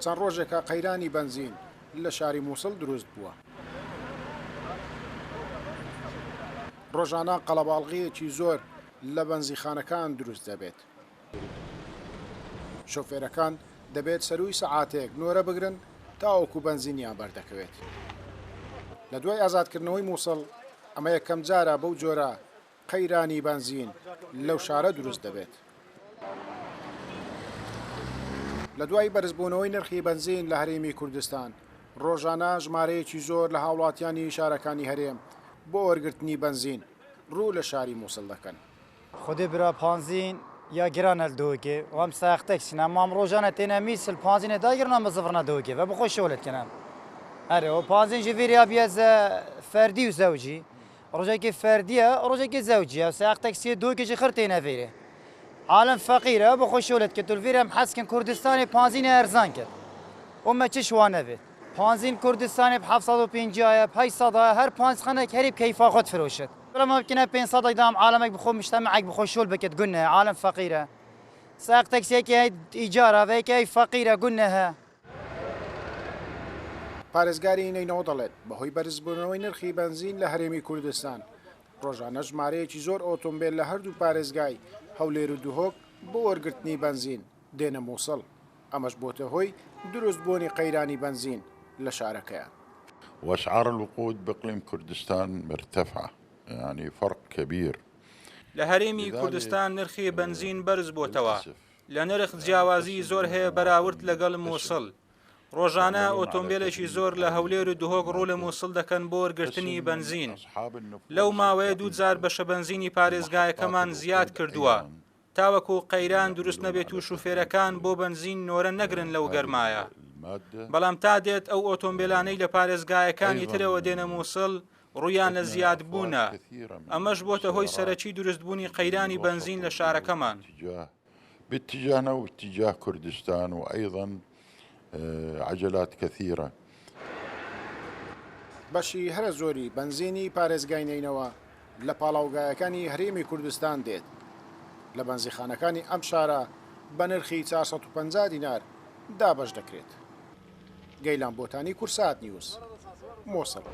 چەند ڕۆژێکە قەیرانی بەنزین لە شاری موسڵ دروست بووە. ڕۆژانە قەڵەباڵغیەکی زۆر لە بەنزیخانەکان دروست دەبێت. شۆفێرەکان دەبێت سەروی سەعاتێک نۆرە بگرن تاوەکو بەنزینیان بەردەکەوێت. لە دوای ئازادکردنەوەی موسڵ ئەمە یەکەم جارە بەو جۆرە قەیرانی بەنزین لەو شارە دروست دەبێت. لە دوای بەرزبوونەوەی نرخی بەنزین لە هەرێمی کوردستان ڕۆژانە ژمارەیەکی زۆر لە هاوڵاتیانی شارەکانی هەرێم بۆ وەرگرتنی بەنزین ڕوو لە شاری موسڵ دەکەن. خودی برا پانزین یا گرانە دۆگێ وام ساختێکسینە مام ڕۆژانە تێنە میسل پانزینە داگرنە بەزەڤڕە دۆگێ و بخۆ شۆلتکەنم هەرێ و پانزین ژی ڤێریا بیازە فەردی و زەوجی ڕۆژێکی فەردیە ڕۆژێکی زەوجیە و ساختێکسیە دۆگێکی خڕ تێنە ڤێرێ عالم فەقیرە بخۆ شۆلت کرد و ڤێرم حەسکن کوردستانی پانزینە ئەرزان کرد ومە چ شوانە بێت پانزین کوردستانی 750 800 هەر پانزخانێک هەری کەیفا خۆت فرۆشت لما بكنا 500 دام عالمك بخو مجتمعك بخو شول بكت قلنا عالم فقيرة ساق تاكسيك هي إيجارة فيك هي فقيرة قلناها پارێزگاری نینەوە دەڵێت بەهۆی بەرزبوونەوەی نرخی بەنزین لە هەرێمی کوردستان ڕۆژانە ژمارەیەکی زۆر ئۆتۆمبیل لە هەردوو پارێزگای هەولێر و دوهۆک بۆ وەرگرتنی بەنزین دێنە موسڵ ئەمەش بۆتە هۆی دروستبوونی قەیرانی بەنزین لە شارەکەیان. وأسعار الوقود بإقليم كردستان مرتفعة يعني فرق كبير. لهريمي كردستان نرخي بنزين برز بوتوا لنرخ جیاوازی زۆر هەیە بەراورد لەگەڵ موسڵ ڕۆژانە ئۆتۆمبیلێکی زۆر لە هەولێر و دوهۆک ڕوو لە موسڵ دەکەن بۆ وەرگرتنی بەنزین لەو ماوەیە دووجار بەشە بەنزینی پارێزگایەکەمان زیاد کردووە تاوەکو قەیران دروست نەبێت و شوفێرەکان بۆ بەنزین نۆرە نەگرن لەو گەرمایە بەڵام تا دێت ئەو ئۆتۆمبیلانەی لە پارێزگایەکانی ترەوە دێنە موسڵ ڕویان لە زیادبوونە ئەمەش بۆتە هۆی سەرەکی دروستبوونی قەیرانی بەنزین لە شارەکەمان باتجاهنا واتجاه كردستان وأيضا عجلات كثيرة. بەشی هەرە زۆری بەنزینی پارێزگای نینەوە لە پاڵاوگایەکانی هەرێمی کوردستان دێت لە بەنزیخانەکانی ئەم شارە بە نرخی 450 دینار دابەش دەکرێت. گەیلان بۆتانی کوردسات نیوز موسڵ.